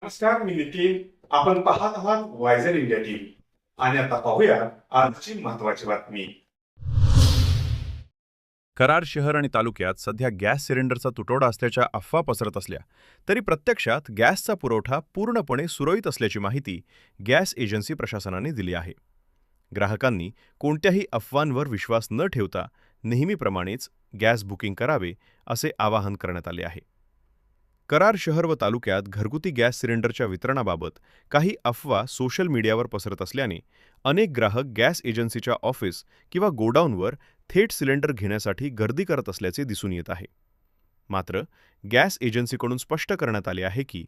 नमस्कार, मी नितीन. आपण पाहत आहात वायझर इंडिया टीव्ही. आणि आता पाहूया आजची महत्वाची बातमी. कराड शहर आणि तालुक्यात सध्या गॅस सिलेंडरचा तुटवडा असल्याच्या अफवा पसरत असल्या तरी प्रत्यक्षात गॅसचा पुरवठा पूर्णपणे सुरळीत असल्याची माहिती गॅस एजन्सी प्रशासनाने दिली आहे. ग्राहकांनी कोणत्याही अफवांवर विश्वास न ठेवता नेहमीप्रमाणेच गॅस बुकिंग करावे असे आवाहन करण्यात आले आहे. कराड शहर व तालुक्यात घरगुती गॅस सिलेंडरच्या वितरणाबाबत काही अफवा सोशल मीडियावर पसरत असल्याने अनेक ग्राहक गॅस एजन्सीच्या ऑफिस किंवा गोडाऊनवर थेट सिलेंडर घेण्यासाठी गर्दी करत असल्याचे दिसून येत आहे. मात्र गॅस एजन्सीकडून स्पष्ट करण्यात आले आहे की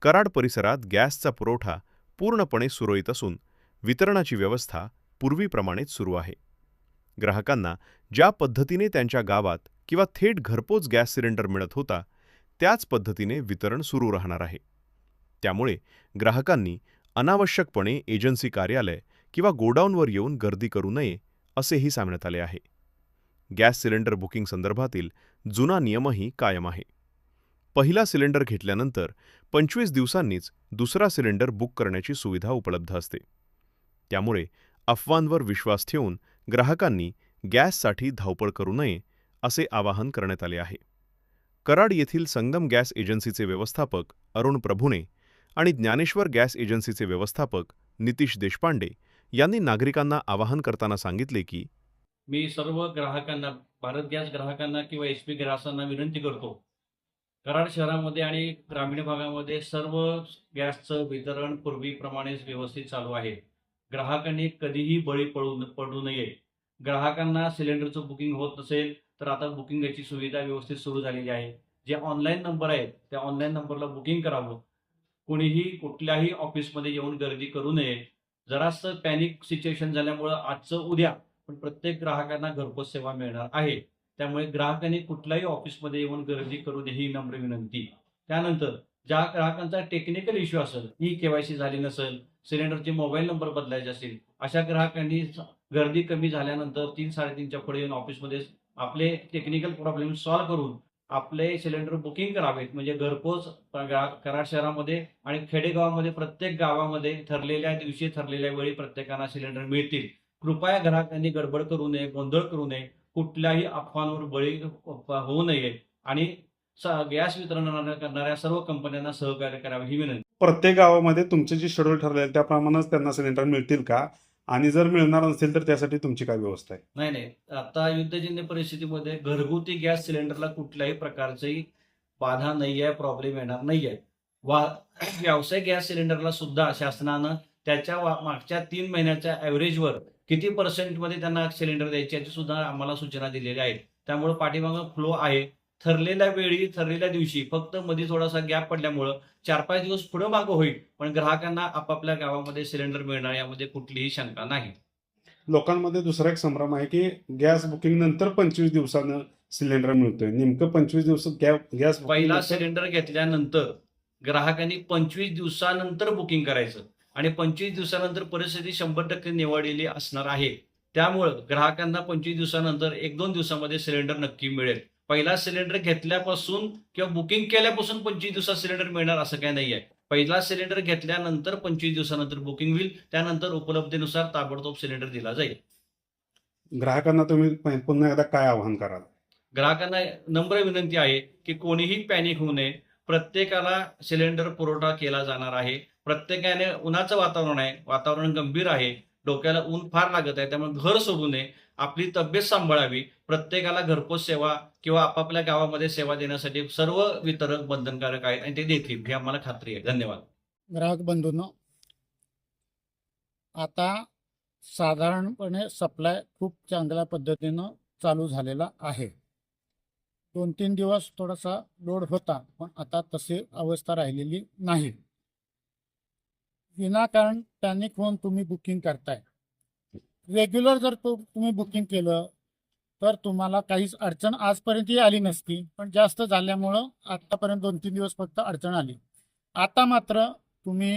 कराड परिसरात गॅसचा पुरवठा पूर्णपणे सुरळीत असून वितरणाची व्यवस्था पूर्वीप्रमाणेच सुरू आहे. ग्राहकांना ज्या पद्धतीने त्यांच्या गावात किंवा थेट घरपोच गॅस सिलेंडर मिळत होता त्याच पद्धतीने वितरण सुरू राहणार आहे. त्यामुळे ग्राहकांनी अनावश्यकपणे एजन्सी कार्यालय किंवा गोडाऊनवर येऊन गर्दी करू नये असेही सांगण्यात आले आहे. गॅस सिलेंडर बुकिंग संदर्भातील जुना नियमही कायम आहे. पहिला सिलेंडर घेतल्यानंतर 25 दिवसांनीच दुसरा सिलेंडर बुक करण्याची सुविधा उपलब्ध असते. त्यामुळे अफवांवर विश्वास ठेवून ग्राहकांनी गॅससाठी धावपळ करू नये असे आवाहन करण्यात आले आहे. कराड येथील संगम गॅस एजन्सीचे व्यवस्थापक अरुण प्रभुने आणि ज्ञानेश्वर गॅस एजन्सीचे व्यवस्थापक नितीश देशपांडे यांनी नागरिकांना आवाहन करताना सांगितले की मी सर्व ग्राहकांना, भारत गॅस ग्राहकांना किंवा HP ग्राहकांना विनंती करतो. कराड शहरामध्ये आणि ग्रामीण भागामध्ये सर्व गॅसचं वितरण पूर्वीप्रमाणेच व्यवस्थित चालू आहे. ग्राहकांनी कधीही बळी पडू नये. ग्राहकांना सिलेंडरचं बुकिंग होत नसेल तर आता बुकिंगची सुविधा व्यवस्थित सुरू झालेली आहे. जे ऑनलाईन नंबर आहेत त्या ऑनलाईन नंबरला बुकिंग करावं. कोणीही कुठल्याही ऑफिसमध्ये येऊन गर्दी करू नये. जरासं पॅनिक सिच्युएशन झाल्यामुळं आजचं उद्या पण प्रत्येक ग्राहकांना घरपोच सेवा मिळणार आहे. त्यामुळे ग्राहकांनी कुठल्याही ऑफिसमध्ये येऊन गर्दी करू नये ही नम्र विनंती. त्यानंतर ज्या ग्राहकांचा टेक्निकल इश्यू असेल, KYC झाली नसेल, सिलेंडरचे मोबाईल नंबर बदलायचे असतील, अशा ग्राहकांनी गर्दी कमी झाल्यानंतर 3-3:30च्या पुढे येऊन ऑफिसमध्ये आपले टेक्निकल प्रॉब्लेम सॉल्व्ह करून आपले सिलेंडर बुकिंग करावेत. म्हणजे घरपोच कराड शहरामध्ये आणि खेडेगावामध्ये प्रत्येक गावामध्ये ठरलेल्या दिवशी ठरलेल्या वेळी प्रत्येकांना सिलेंडर मिळतील. कृपया ग्राहकांनी गडबड करू नये, गोंधळ करू नये, कुठल्याही अफवांवर बळी होऊ नये आणि गॅस वितरण करणाऱ्या सर्व कंपन्यांना सहकार्य करावे ही विनंती. प्रत्येक गावामध्ये तुमचे जे शेड्यूल ठरले त्याप्रमाणेच त्यांना सिलेंडर मिळतील का? आणि जर मिळणार नसेल तर त्यासाठी तुमची काय व्यवस्था आहे? नाही, आता युद्धजन्य परिस्थितीमध्ये घरगुती गॅस सिलेंडरला कुठल्याही प्रकारची बाधा नाहीये, प्रॉब्लेम येणार नाहीये. व्यावसायिक गॅस सिलेंडरला सुद्धा शासनानं त्याच्या मागच्या 3 महिन्याच्या ॲव्हरेजवर किती पर्सेंटमध्ये त्यांना सिलेंडर द्यायचे याची सुद्धा आम्हाला सूचना दिलेल्या आहेत. त्यामुळे पाठीमागं फ्लो आहे. ठरलेल्या वेळी, ठरलेल्या दिवशी, फक्त मध्ये थोडासा गॅप पडल्यामुळं 4-5 दिवस पुढं मागं होईल, पण ग्राहकांना आपापल्या गावामध्ये सिलेंडर मिळणार यामध्ये कुठलीही शंका नाही. लोकांमध्ये दुसरा एक संभ्रम आहे की गॅस बुकिंग नंतर 25 दिवसानं सिलेंडर मिळतोय. नेमकं 25 दिवसात गॅस पहिला सिलेंडर घेतल्यानंतर ग्राहकांनी 25 दिवसानंतर बुकिंग करायचं आणि 25 दिवसानंतर परिस्थिती 100% निवडलेली असणार आहे. त्यामुळं ग्राहकांना 25 दिवसानंतर 1-2 दिवसामध्ये सिलेंडर नक्की मिळेल. पहिला सिलेंडर घेतल्यापासून किंवा बुकिंग केल्यापासून 25 दिवसात सिलेंडर मिळणार असं काही नाही आहे. पहिला सिलेंडर घेतल्यानंतर 25 दिवसानंतर बुकिंग होईल. त्यानंतर उपलब्धतेनुसार ताबडतोब सिलेंडर दिला जाईल. ग्राहकांना तुम्ही पुन्हा एकदा काय आवाहन कराल? ग्राहकांना नम्र विनंती आहे की कोणीही पॅनिक होऊ नये. प्रत्येकाला सिलेंडर पुरवठा केला जाणार आहे. प्रत्येकाने उन्हाचं वातावरण आहे, वातावरण गंभीर आहे, डोक्याला ऊन फार लागत आहे, त्यामुळे घर सोडू नये, आपली तब्येत सांभाळावी. प्रत्येकाला घरपोच सेवा किंवा आपापल्या गावामध्ये सेवा देण्यासाठी सर्व वितरक बंधनकारक आहेत आणि ते देतील ही आम्हाला खात्री आहे. धन्यवाद. ग्राहक बंधूंनो, आता साधारणपणे सप्लाय खूप चांगल्या पद्धतीनं चालू झालेला आहे. 2-3 दिवस थोडासा लोड होता, पण आता तशी अवस्था राहिलेली नाही. विनाकारण पॅनिक होऊन तुम्ही बुकिंग करताय. रेग्युलर जर तुम्ही बुकिंग केलं तर तुम्हाला काहीच अडचण आजपर्यंतही आली नसती, पण जास्त झाल्यामुळं आत्तापर्यंत 2-3 दिवस फक्त अडचण आली. आता मात्र तुम्ही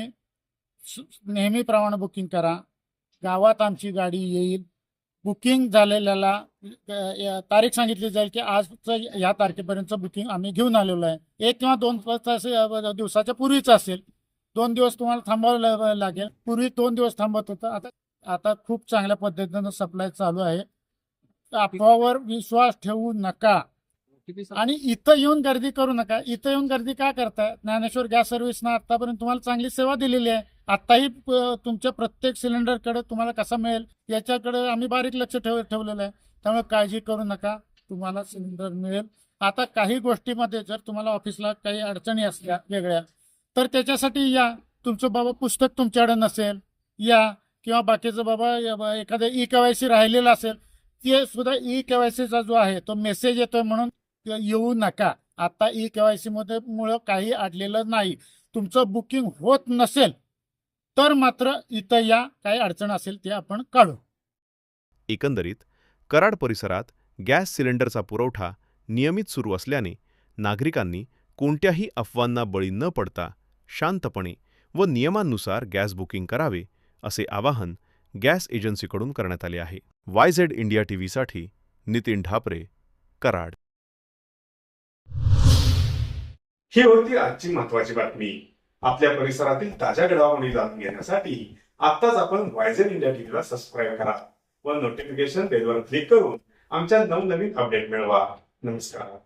नेहमीप्रमाणे बुकिंग करा. गावात आमची गाडी येईल. बुकिंग झालेल्याला तारीख सांगितली जाईल की आजचं ह्या तारखेपर्यंतचं बुकिंग आम्ही घेऊन आलेलो आहे. 1 किंवा 2 दिवसाच्या पूर्वीच असेल 2 दिवस तुम्हाला थांबावं लागेल. पूर्वी 2 दिवस थांबत होतं, आता खूप चांगल्या पद्धतीनं सप्लाय चालू आहे. अफवावर विश्वास ठेवू नका आणि इथं येऊन गर्दी करू नका. इथं येऊन गर्दी का करताय? ज्ञानेश्वर गॅस सर्व्हिसनं आतापर्यंत तुम्हाला चांगली सेवा दिलेली आहे. आताही तुमच्या प्रत्येक सिलेंडरकडे तुम्हाला कसा मिळेल याच्याकडे आम्ही बारीक लक्ष ठेवलेलं आहे. त्यामुळे काळजी करू नका, तुम्हाला सिलेंडर मिळेल. आता काही गोष्टीमध्ये जर तुम्हाला ऑफिसला काही अडचणी असल्या वेगळ्या तर त्याच्यासाठी या. तुमचं बाबा पुस्तक तुमच्याकडे नसेल या, किंवा बाकीचं बाबा एखादं ई-KYC राहिलेलं असेल, ते सुद्धा ई-KYCचा जो आहे तो मेसेज येतोय म्हणून येऊ नका. आता ई-KYC मध्ये मुळे काही अडलेलं नाही. तुमचं बुकिंग होत नसेल तर मात्र इथं या, काही अडचण असेल ते आपण काढू. एकंदरीत कराड परिसरात गॅस सिलेंडरचा पुरवठा नियमित सुरू असल्याने नागरिकांनी कोणत्याही अफवांना बळी न पडता शांतपणे व नियमांनुसार गॅस बुकिंग करावे, असे आवाहन गॅस एजन्सीकडून करण्यात आले आहे. YZ इंडिया टीव्हीसाठी नितीन ढापरे, कराड. ही होती आजची महत्वाची बातमी. आपल्या परिसरातील ताज्या घडामोडी जाणून घेण्यासाठी आताच आपण YZ इंडिया टीव्हीला सबस्क्राईब करा व नोटिफिकेशन बेलवर क्लिक करून आमच्या नवनवीन अपडेट मिळवा. नमस्कार.